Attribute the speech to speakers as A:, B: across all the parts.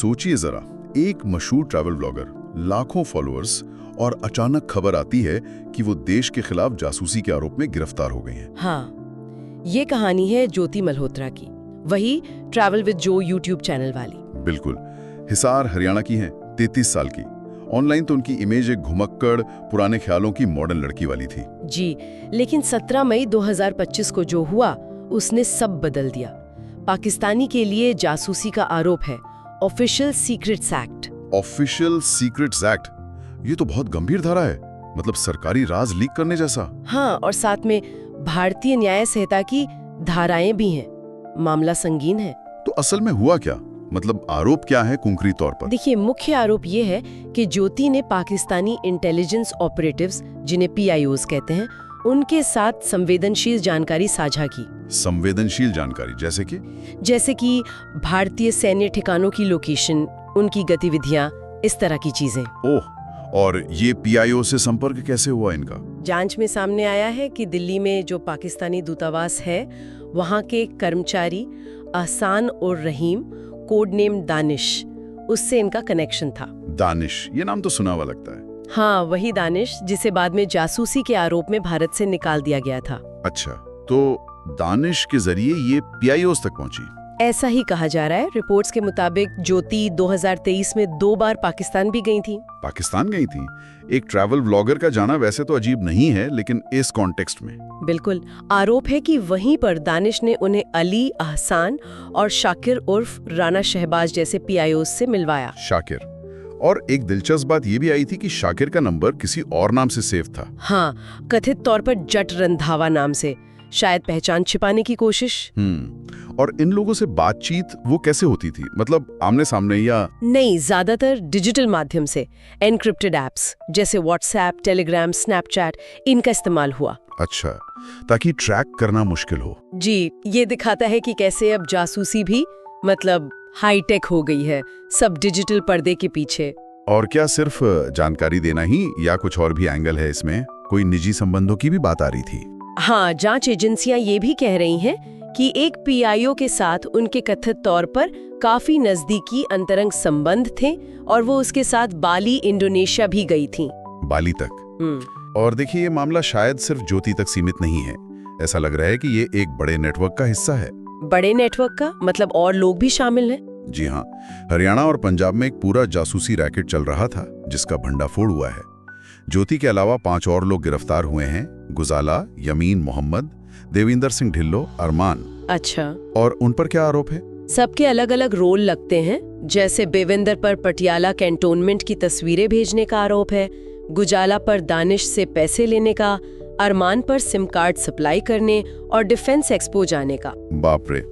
A: सोचिए जरा, एक मशहूर ट्रैवल ब्लॉगर, लाखों फॉलोअर्स, और अचानक खबर आती है कि वो देश के खिलाफ जासूसी के आरोप में गिरफ्तार हो गई हैं।
B: हाँ, ये कहानी है ज्योति मल्होत्रा की, वही ट्रैवल विद जो यूट्यूब चैनल वाली।
A: बिल्कुल, हिसार हरियाणा की हैं, 33 साल की। ऑनलाइन तो उनकी इमेज एक घुमक्कड़, पुराने ख्यालों की मॉडर्न लड़की वाली थी
B: जी, लेकिन 17 मई 2025 को जो हुआ उसने सब बदल दिया। पाकिस्तानी के लिए जासूसी का आरोप है, official secrets act.
A: Official secrets act, ये तो बहुत गंभीर धारा है, मतलब सरकारी राज लीक करने जैसा।
B: हाँ, और साथ में भारतीय न्याय संहिता की धाराएं भी हैं। मामला संगीन है।
A: तो असल में हुआ क्या, मतलब आरोप क्या है कुंकरी तौर पर?
B: देखिए, मुख्य आरोप ये है कि ज्योति ने पाकिस्तानी इंटेलिजेंस ऑपरेटिव्स, जिन्हें PIOs कहते हैं, उनके साथ संवेदनशील जानकारी साझा की।
A: संवेदनशील जानकारी जैसे कि
B: भारतीय सैन्य ठिकानों की लोकेशन, उनकी गतिविधियां, इस तरह की चीजें।
A: ओह, और ये PIO से संपर्क कैसे हुआ इनका?
B: जांच में सामने आया है कि दिल्ली में जो पाकिस्तानी दूतावास है, वहां के कर्मचारी अहसान और रहीम, कोड नेम दानिश, उससे इनका कनेक्शन था।
A: दानिश, ये नाम तो सुना हुआ लगता है।
B: हाँ, वही दानिश जिसे बाद में जासूसी के आरोप में भारत से निकाल दिया गया था।
A: अच्छा, तो दानिश के जरिए ये PIOs तक पहुंची?
B: ऐसा ही कहा जा रहा है। रिपोर्ट्स के मुताबिक ज्योति 2023 में 2 बार पाकिस्तान भी गई थी।
A: पाकिस्तान गई थी? एक ट्रैवल ब्लॉगर का जाना वैसे तो अजीब नहीं है, लेकिन इस कॉन्टेक्स्ट में।
B: बिल्कुल, आरोप है कि वहीं पर दानिश ने उन्हें अली, अहसान और शाकिर उर्फ राणा शहबाज जैसे PIOs से मिलवाया।
A: शाकिर, और एक दिलचस्प बात ये भी आई थी कि शाकिर का नंबर किसी और नाम से सेव था।
B: हाँ, कथित तौर पर जट रंधावा नाम से, शायद पहचान छिपाने की कोशिश।
A: और इन लोगों से बातचीत वो कैसे होती थी, मतलब आमने सामने या?
B: नहीं, ज्यादातर डिजिटल माध्यम से, एनक्रिप्टेड एप्स जैसे व्हाट्सएप, टेलीग्राम, स्नैपचैट, इनका इस्तेमाल हुआ।
A: अच्छा, ताकि ट्रैक करना मुश्किल हो।
B: जी, ये दिखाता है कि कैसे अब जासूसी भी मतलब हाईटेक हो गई है, सब डिजिटल पर्दे के पीछे।
A: और क्या सिर्फ जानकारी देना ही, या कुछ और भी एंगल है इसमें? कोई निजी संबंधों की भी बात आ रही थी।
B: हाँ, जांच एजेंसियां ये भी कह रही हैं कि एक PIO के साथ उनके कथित तौर पर काफी नजदीकी अंतरंग संबंध थे और वो उसके साथ बाली, इंडोनेशिया भी गई थी।
A: बाली तक? और देखिए, ये मामला शायद सिर्फ ज्योति तक सीमित नहीं है। ऐसा लग रहा है कि ये एक बड़े नेटवर्क का हिस्सा है।
B: बड़े नेटवर्क का मतलब और लोग भी शामिल हैं?
A: जी हाँ, हरियाणा और पंजाब में एक पूरा जासूसी रैकेट चल रहा था जिसका भंडाफोड़ हुआ है। ज्योति के अलावा 5 और लोग गिरफ्तार हुए हैं, गुजाला, यमीन मोहम्मद, देविंदर सिंह ढिल्लो, अरमान।
B: अच्छा,
A: और उन पर क्या आरोप है?
B: सबके अलग अलग रोल लगते हैं। जैसे बेविंदर पर पटियाला कैंटोनमेंट की तस्वीरें भेजने का आरोप है, गुजाला पर दानिश से पैसे लेने का, अरमान पर सिम कार्ड सप्लाई करने और डिफेंस एक्सपो जाने का।
A: बाप रे,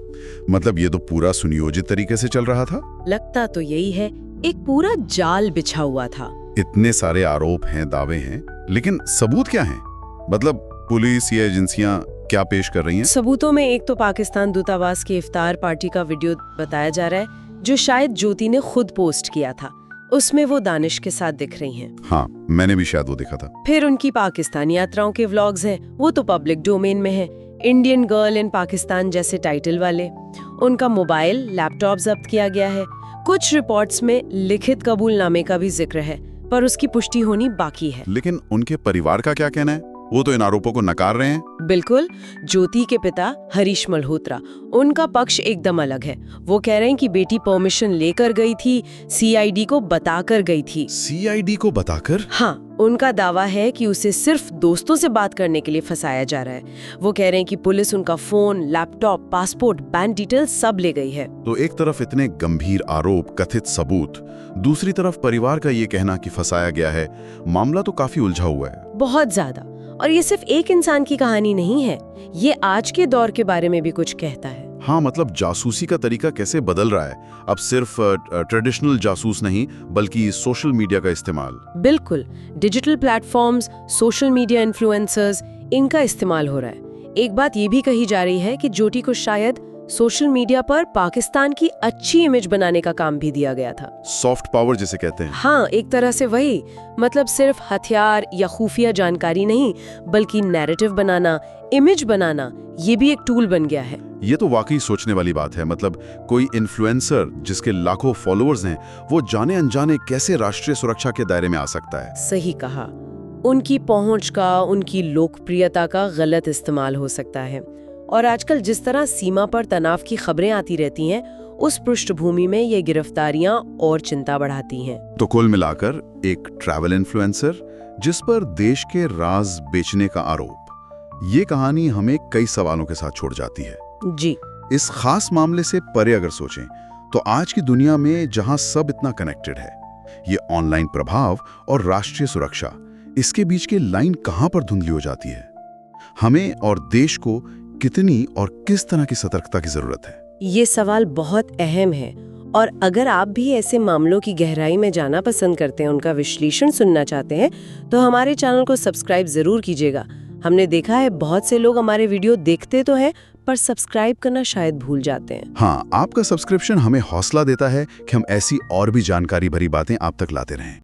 A: मतलब ये तो पूरा सुनियोजित तरीके से चल रहा था।
B: लगता तो यही है, एक पूरा जाल बिछा हुआ था।
A: इतने सारे आरोप हैं, दावे हैं, लेकिन सबूत क्या हैं? मतलब पुलिस या एजेंसियां क्या पेश कर रही हैं?
B: सबूतों में एक तो पाकिस्तान दूतावास की इफ्तार पार्टी का वीडियो बताया जा रहा है, जो शायद ज्योति ने खुद पोस्ट किया था। उसमें वो दानिश के साथ दिख रही हैं।
A: हाँ, मैंने भी शायद वो देखा था।
B: फिर उनकी पाकिस्तान यात्राओं के व्लॉग्स हैं, वो तो पब्लिक डोमेन में है। इंडियन गर्ल इन पाकिस्तान जैसे टाइटल वाले। उनका मोबाइल, लैपटॉप जब्त किया गया है। कुछ रिपोर्ट्स में लिखित कबूलनामे का भी जिक्र है, पर उसकी पुष्टि होनी बाकी है।
A: लेकिन उनके परिवार का क्या कहना है? वो तो इन आरोपों को नकार रहे हैं।
B: बिल्कुल, ज्योति के पिता हरीश मल्होत्रा, उनका पक्ष एकदम अलग है। वो कह रहे हैं कि बेटी परमिशन लेकर गई थी, CID को बताकर गई थी।
A: CID को बताकर?
B: हाँ, उनका दावा है कि उसे सिर्फ दोस्तों से बात करने के लिए फंसाया जा रहा है। वो कह रहे हैं कि पुलिस उनका phone, laptop, passport, bank detail सब ले गई है।
A: तो एक तरफ इतने गंभीर आरोप, कथित सबूत, दूसरी तरफ परिवार का ये कहना कि फंसाया गया है। मामला तो काफी उलझा हुआ है।
B: बहुत ज्यादा। और ये सिर्फ एक इंसान की कहानी नहीं है, ये आज के दौर के बारे में भी कुछ कहता है।
A: हाँ, मतलब जासूसी का तरीका कैसे बदल रहा है। अब सिर्फ ट्रेडिशनल जासूस नहीं, बल्कि सोशल मीडिया का इस्तेमाल।
B: बिल्कुल, digital platforms, social media influencers, इनका इस्तेमाल हो रहा है। एक बात ये भी कही जा रही है कि ज्योति को शायद सोशल मीडिया पर पाकिस्तान की अच्छी इमेज बनाने का काम भी दिया गया था।
A: सॉफ्ट पावर जिसे कहते हैं।
B: हाँ, एक तरह से वही। मतलब सिर्फ हथियार या खुफिया जानकारी नहीं, बल्कि नैरेटिव बनाना, इमेज बनाना, ये भी एक टूल बन गया है।
A: ये तो वाकई सोचने वाली बात है। मतलब कोई इन्फ्लुएंसर जिसके लाखों फॉलोअर्स हैं, वो जाने अनजाने कैसे राष्ट्रीय सुरक्षा के दायरे में आ सकता है?
B: सही कहा। उनकी पहुंच का, उनकी लोकप्रियता का गलत इस्तेमाल हो सकता है। और आजकल जिस तरह सीमा पर तनाव की खबरें आती रहती हैं, उस पृष्ठभूमि में ये गिरफ्तारियां और चिंता बढ़ाती हैं।
A: तो कुल मिलाकर एक ट्रैवल इन्फ्लुएंसर जिस पर देश के राज बेचने का आरोप, ये कहानी हमें कई सवालों के साथ छोड़ जाती है।
B: जी।
A: इस खास मामले से परे अगर सोचें तो आज की दुनिया में जहां सब इतना कनेक्टेड है, ये ऑनलाइन प्रभाव और राष्ट्रीय सुरक्षा, इसके बीच की लाइन कहां पर धुंधली हो जाती है? हमें और देश को कितनी और किस तरह की सतर्कता की जरूरत है?
B: ये सवाल बहुत अहम है, और अगर आप भी ऐसे मामलों की गहराई में जाना पसंद करते हैं, उनका विश्लेषण सुनना चाहते हैं, तो हमारे चैनल को सब्सक्राइब जरूर कीजिएगा। हमने देखा है बहुत से लोग हमारे वीडियो देखते तो हैं, पर सब्सक्राइब करना शायद भूल जाते हैं।
A: हाँ, आपका सब्सक्रिप्शन हमें हौसला देता है कि हम ऐसी और भी जानकारी भरी बातें आप तक लाते रहें।